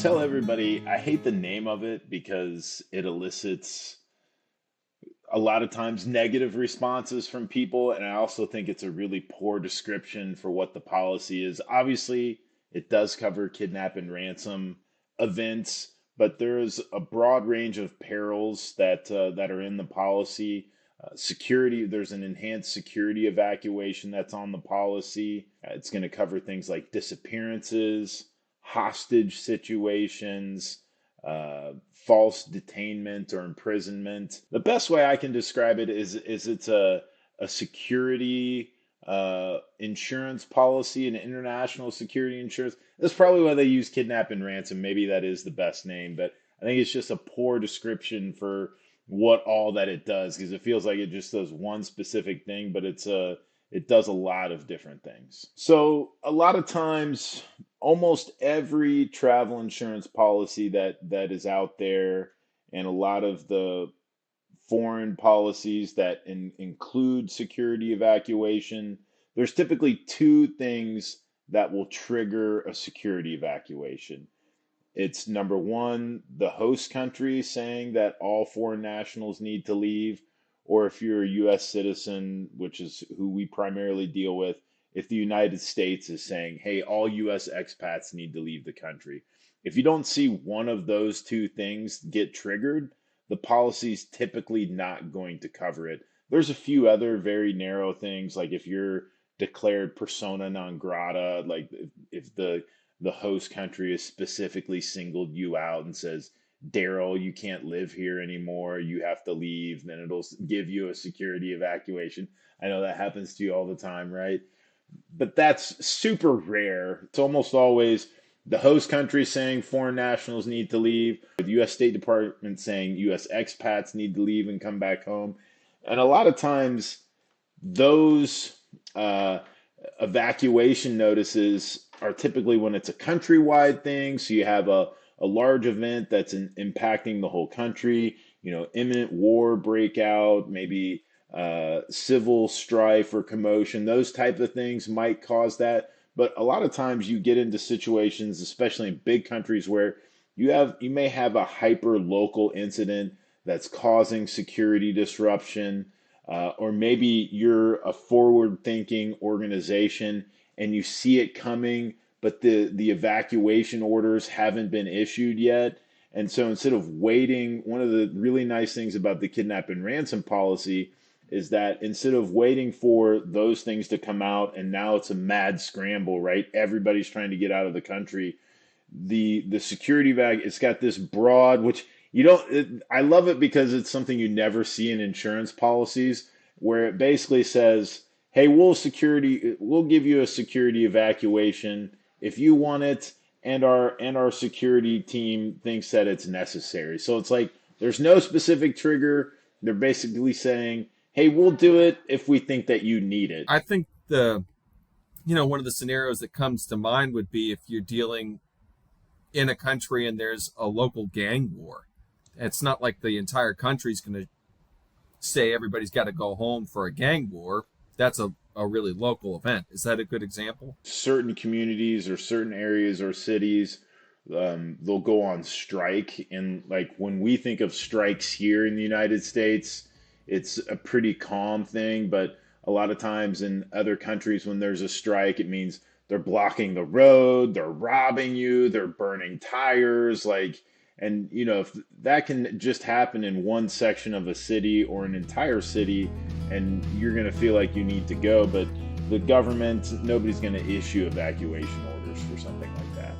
tell everybody I hate the name of it because it elicits a lot of times negative responses from people. And I also think it's a really poor description for what the policy is. Obviously, it does cover kidnap and ransom events, but there's a broad range of perils that are in the policy. Security, there's an enhanced security evacuation that's on the policy. It's going to cover things like disappearances, hostage situations, false detainment or imprisonment. The best way I can describe it is it's a security insurance policy, an international security insurance. That's probably why they use kidnap and ransom. Maybe that is the best name, but I think it's just a poor description for what all that it does, because it feels like it just does one specific thing, but it does a lot of different things. So a lot of times, almost every travel insurance policy that is out there, and a lot of the foreign policies that include security evacuation, there's typically two things that will trigger a security evacuation. It's number one, the host country saying that all foreign nationals need to leave, or if you're a U.S. citizen, which is who we primarily deal with, if the United States is saying, hey, all U.S. expats need to leave the country. If you don't see one of those two things get triggered, the policy's typically not going to cover it. There's a few other very narrow things, like if you're declared persona non grata, like if the host country has specifically singled you out and says, Daryl, you can't live here anymore, you have to leave, then it'll give you a security evacuation. I know that happens to you all the time, right? But that's super rare. It's almost always the host country saying foreign nationals need to leave, the U.S. State Department saying U.S. expats need to leave and come back home. And a lot of times, those evacuation notices are typically when it's a countrywide thing. So you have a large event that's impacting the whole country, imminent war breakout, maybe civil strife or commotion. Those type of things might cause that. But a lot of times you get into situations, especially in big countries, where you may have a hyper local incident that's causing security disruption, or maybe you're a forward-thinking organization and you see it coming, but the evacuation orders haven't been issued yet. And so instead of waiting, one of the really nice things about the kidnap and ransom policy is that instead of waiting for those things to come out, and now it's a mad scramble, right? Everybody's trying to get out of the country. The security bag, it's got this broad, which I love it because it's something you never see in insurance policies, where it basically says, hey, we'll give you a security evacuation if you want it, and our security team thinks that it's necessary. So it's like there's no specific trigger. They're basically saying, hey, we'll do it if we think that you need it. I think one of the scenarios that comes to mind would be if you're dealing in a country and there's a local gang war. It's not like the entire country's going to say everybody's got to go home for a gang war. That's a really local event. Is that a good example? Certain communities or certain areas or cities, they'll go on strike. And like when we think of strikes here in the United States, it's a pretty calm thing. But a lot of times in other countries, when there's a strike, it means they're blocking the road, they're robbing you, they're burning tires, and if that can just happen in one section of a city or an entire city, and you're going to feel like you need to go, but the government, nobody's going to issue evacuation orders for something like that.